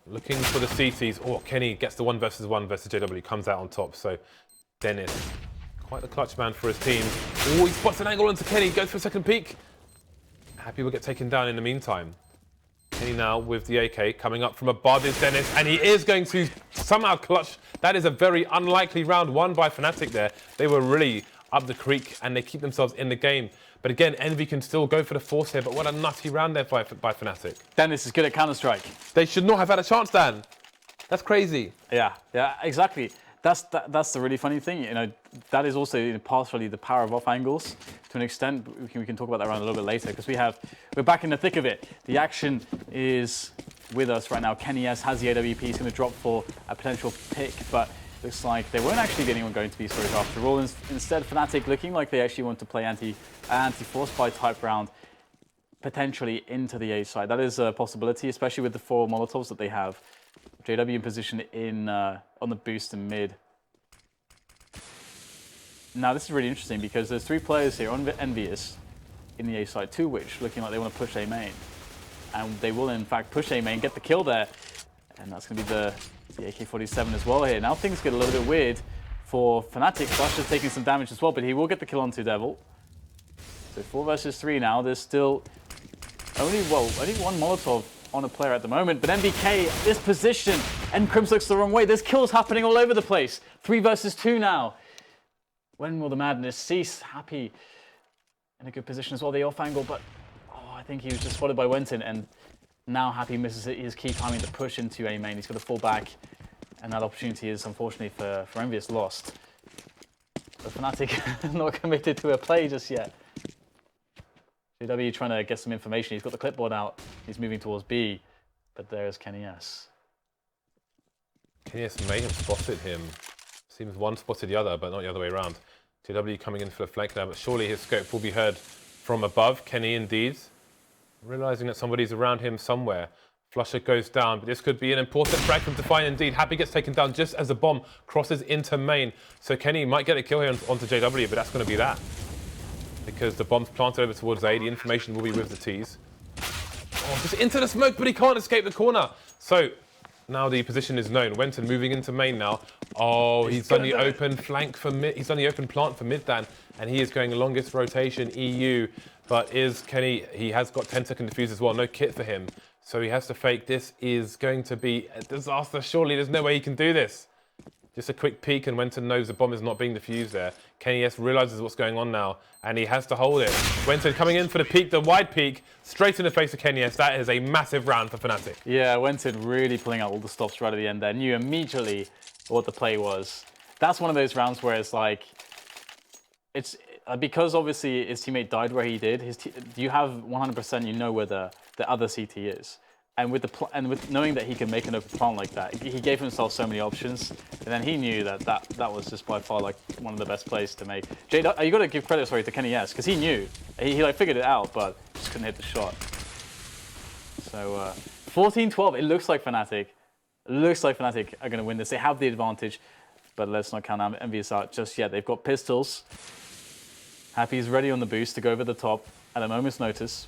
Looking for the CTs. Oh, Kenny gets the 1 versus JW, comes out on top. So Dennis, quite the clutch man for his team. Oh, he spots an angle onto Kenny, goes for a second peek. Happy will get taken down in the meantime. Kenny now with the AK coming up from above is Dennis, and he is going to somehow clutch. That is a very unlikely round won by Fnatic there. They were really up the creek and they keep themselves in the game. But again, Envy can still go for the force here, but what a nutty round there by Fnatic. Dennis is good at Counter-Strike. They should not have had a chance, Dan. That's crazy. Yeah, exactly. That's the really funny thing. That is also partially the power of off angles to an extent. We can talk about that round a little bit later, because we're back in the thick of it. The action is with us right now. Kenny S has the AWP. He's going to drop for a potential pick, but looks like there won't actually be anyone going to be sorted after all. Instead, Fnatic looking like they actually want to play anti-force buy type round, potentially into the A side. That is a possibility, especially with the 4 Molotovs that they have. JW in position on the boost in mid. Now this is really interesting, because there's 3 players here on EnVyUs in the A side, 2 which looking like they want to push A main. And they will in fact push A main, get the kill there. And that's going to be the AK-47 as well here. Now things get a little bit weird for Fnatic. Flash is taking some damage as well, but he will get the kill onto Devil. So 4 versus 3 now. There's still only 1 Molotov on a player at the moment, but MBK, this position, and Crims looks the wrong way. There's kills happening all over the place. 3 versus 2 now. When will the madness cease? Happy in a good position as well, the off angle, but I think he was just spotted by Wenton, and now Happy misses his key timing to push into A main. He's got to fall back, and that opportunity is unfortunately for EnVyUs lost. But Fnatic not committed to a play just yet. JW trying to get some information. He's got the clipboard out. He's moving towards B, but there's Kenny S. Kenny S may have spotted him. Seems one spotted the other, but not the other way around. JW coming in for the flank now, but surely his scope will be heard from above. Kenny indeed, realizing that somebody's around him somewhere. Flusher goes down, but this could be an important frag from to find indeed. Happy gets taken down just as the bomb crosses into main. So Kenny might get a kill here onto JW, but that's going to be that. Because the bomb's planted over towards A, the information will be with the T's. Oh, just into the smoke, but he can't escape the corner. So now the position is known. Wenton moving into main now. Oh, he's done the open flank for mid. He's done the open plant for mid Dan, and he is going longest rotation EU. But is Kenny? He has got 10-second defuse as well. No kit for him, so he has to fake. This is going to be a disaster. Surely there's no way he can do this. Just a quick peek, and Wenton knows the bomb is not being defused there. Kenny S realizes what's going on now, and he has to hold it. Wenton coming in for the peek, the wide peek, straight in the face of Kenny S. That is a massive round for Fnatic. Yeah, Wenton really pulling out all the stops right at the end there. Knew immediately what the play was. That's one of those rounds where it's like, because obviously his teammate died where he did, you have 100%, you know where the other CT is. And with knowing that he can make an open plant like that, he gave himself so many options. And then he knew that was just by far like one of the best plays to make. Jade, you got to give credit, sorry, to Kenny S, because he knew. He like figured it out, but just couldn't hit the shot. So 14-12, it looks like Fnatic. Are going to win this. They have the advantage, but let's not count EnVyUs out just yet. They've got pistols. Happy's ready on the boost to go over the top at a moment's notice.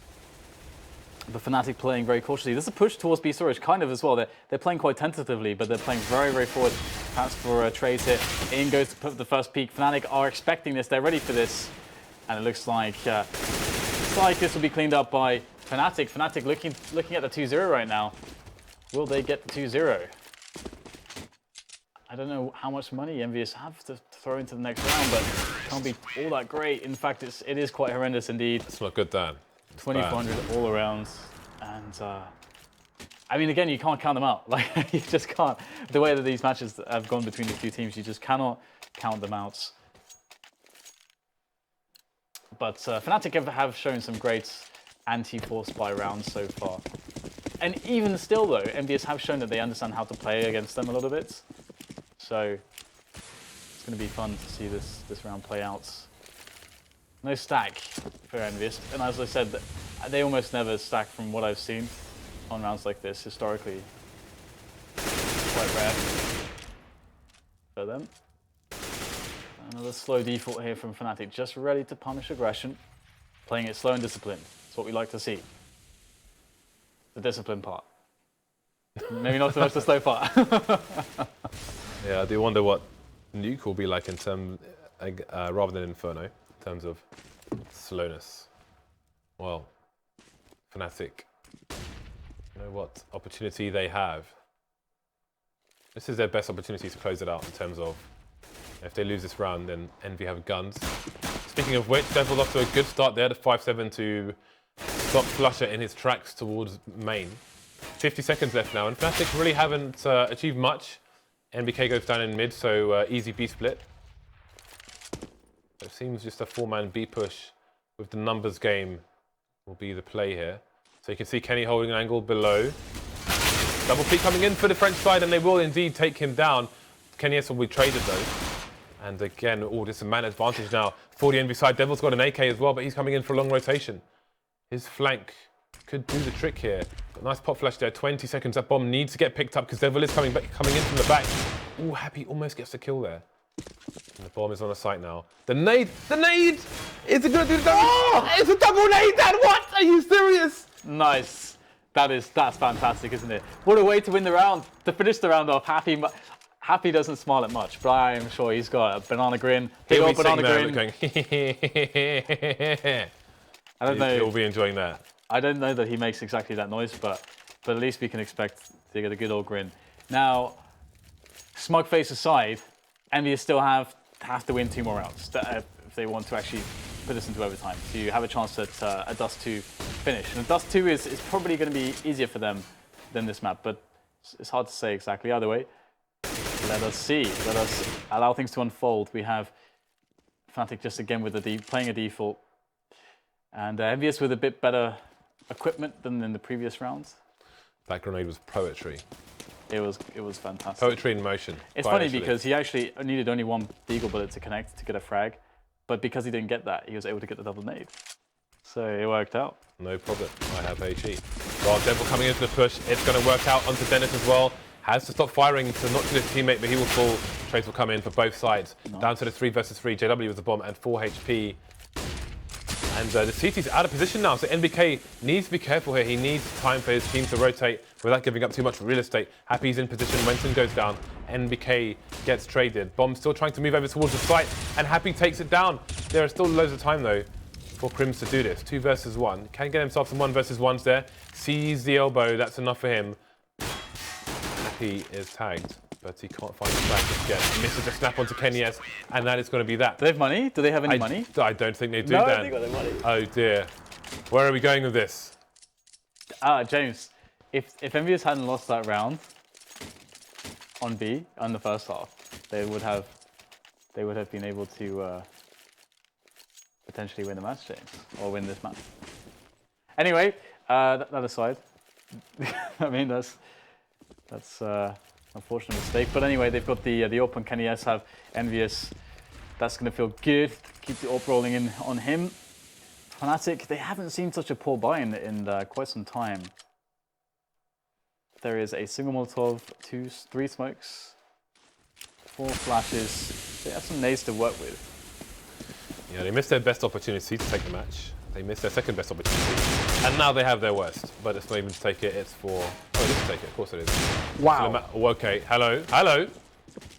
But Fnatic playing very cautiously. This is a push towards B storage, kind of as well. They're playing quite tentatively, but they're playing very, very forward. Perhaps for a trade hit. In goes to put the first peak. Fnatic are expecting this. They're ready for this. And it looks like this will be cleaned up by Fnatic. Fnatic looking at the 2-0 right now. Will they get the 2-0? I don't know how much money EnVyUs have to throw into the next round, but it can't be all that great. In fact, it is quite horrendous indeed. It's not good, Dan. 2,400 all around, and I mean, again, you can't count them out. Like, you just can't. The way that these matches have gone between the two teams, you just cannot count them out. But Fnatic have shown some great anti-force buy rounds so far. And even still, though, EnVyUs have shown that they understand how to play against them a little bit. So it's going to be fun to see this round play out. No stack for EnVyUs, and as I said, they almost never stack from what I've seen on rounds like this historically. Quite rare for them. Another slow default here from Fnatic, just ready to punish aggression. Playing it slow and disciplined. That's what we like to see. The discipline part. Maybe not so much the slow part. Yeah, I do wonder what Nuke will be like in terms, rather than Inferno, in terms of slowness. Well, Fnatic, you know what opportunity they have. This is their best opportunity to close it out in terms of if they lose this round, then Envy have guns. Speaking of which, Devil's off to a good start there, the 5-7 to stop Flusher in his tracks towards main. 50 seconds left now, and Fnatic really haven't achieved much. NBK goes down in mid, so easy B split. It seems just a 4-man B push with the numbers game will be the play here. So you can see Kenny holding an angle below. Double peek coming in for the French side, and they will indeed take him down. Kenny S will be traded though. And again, this is a man advantage now for the Envy side. Devil's got an AK as well, but he's coming in for a long rotation. His flank could do the trick here. But nice pop flash there, 20 seconds. That bomb needs to get picked up because Devil is coming in from the back. Ooh, Happy almost gets the kill there. And the bomb is on the site now. The nade! Is it going to do the double? Oh! It's a double nade, Dan! What? Are you serious? Nice. That's fantastic, isn't it? What a way to win the round, to finish the round off. Happy doesn't smile at much, but I'm sure he's got a banana grin. Big old banana grin. Going, I don't know. He'll be enjoying that. I don't know that he makes exactly that noise, but at least we can expect to get a good old grin. Now, smug face aside, EnVyUs still have to win 2 more rounds if they want to actually put this into overtime, to have a chance at a Dust 2 finish. And a Dust 2 is probably going to be easier for them than this map, but it's hard to say exactly either way. Let us see. Let us allow things to unfold. We have Fnatic just again with playing a default, and EnVyUs with a bit better equipment than in the previous rounds. That grenade was poetry. It was fantastic. Poetry in motion. It's funny because he actually needed only 1 Deagle bullet to connect to get a frag, but because he didn't get that, he was able to get the double nade. So it worked out. No problem. I have HE. Well, Devil coming into the push. It's going to work out onto Dennis as well. Has to stop firing to not kill his teammate, but he will fall. Trades will come in for both sides. Nice. Down to the 3 versus 3. JW with the bomb and 4 HP. And the CT's out of position now, so NBK needs to be careful here. He needs time for his team to rotate without giving up too much real estate. Happy's in position, Wenton goes down, NBK gets traded. Bomb still trying to move over towards the site, and Happy takes it down. There are still loads of time though for Crims to do this. 2 versus 1, can get himself some 1 versus 1s there. Sees the elbow, that's enough for him. Happy is tagged, but he can't find the back just yet. Misses a snap onto Kenny S, and that is going to be that. Do they have money? Do they have any money? I don't think they do, no, Dan. I think they got their money. Oh dear. Where are we going with this? James, if EnVyUs hadn't lost that round on B on the first half, they would have been able to potentially win the match, James, or win this match. Anyway, that aside, I mean that's unfortunate mistake. But anyway, they've got the AWP on KennyS, have EnVyUs. That's going to feel good. Keep the AWP rolling in on him. Fnatic, they haven't seen such a poor buy in quite some time. There is a single Molotov, 3 smokes, 4 flashes. They have some nades to work with. Yeah, they missed their best opportunity to take the match. They missed their second best opportunity. And now they have their worst. But it's not even to take it, it's for... Oh, it is to take it, of course it is. Wow. Oh, okay, hello.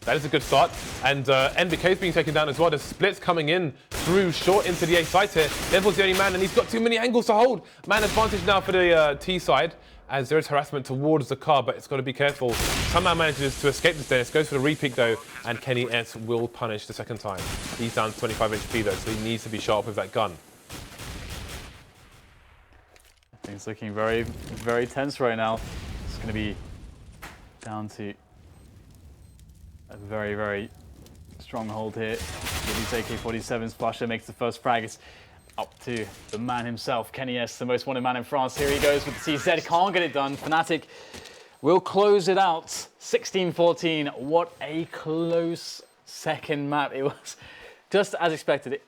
That is a good start. And NBK is being taken down as well. The splits coming in through short into the A side here. Level's the only man, and he's got too many angles to hold. Man advantage now for the T side, as there is harassment towards the car, but it's got to be careful. Somehow manages to escape this Dennis, goes for the repeat though, and KennyS will punish the second time. He's down 25 HP though, so he needs to be sharp with that gun. Things looking very, very tense right now. It's going to be down to a very, very strong hold here. With these AK-47s, Flusher makes the first frag. It's up to the man himself, KennyS, the most wanted man in France. Here he goes with the CZ, can't get it done. Fnatic will close it out, 16-14. What a close second map. It was just as expected.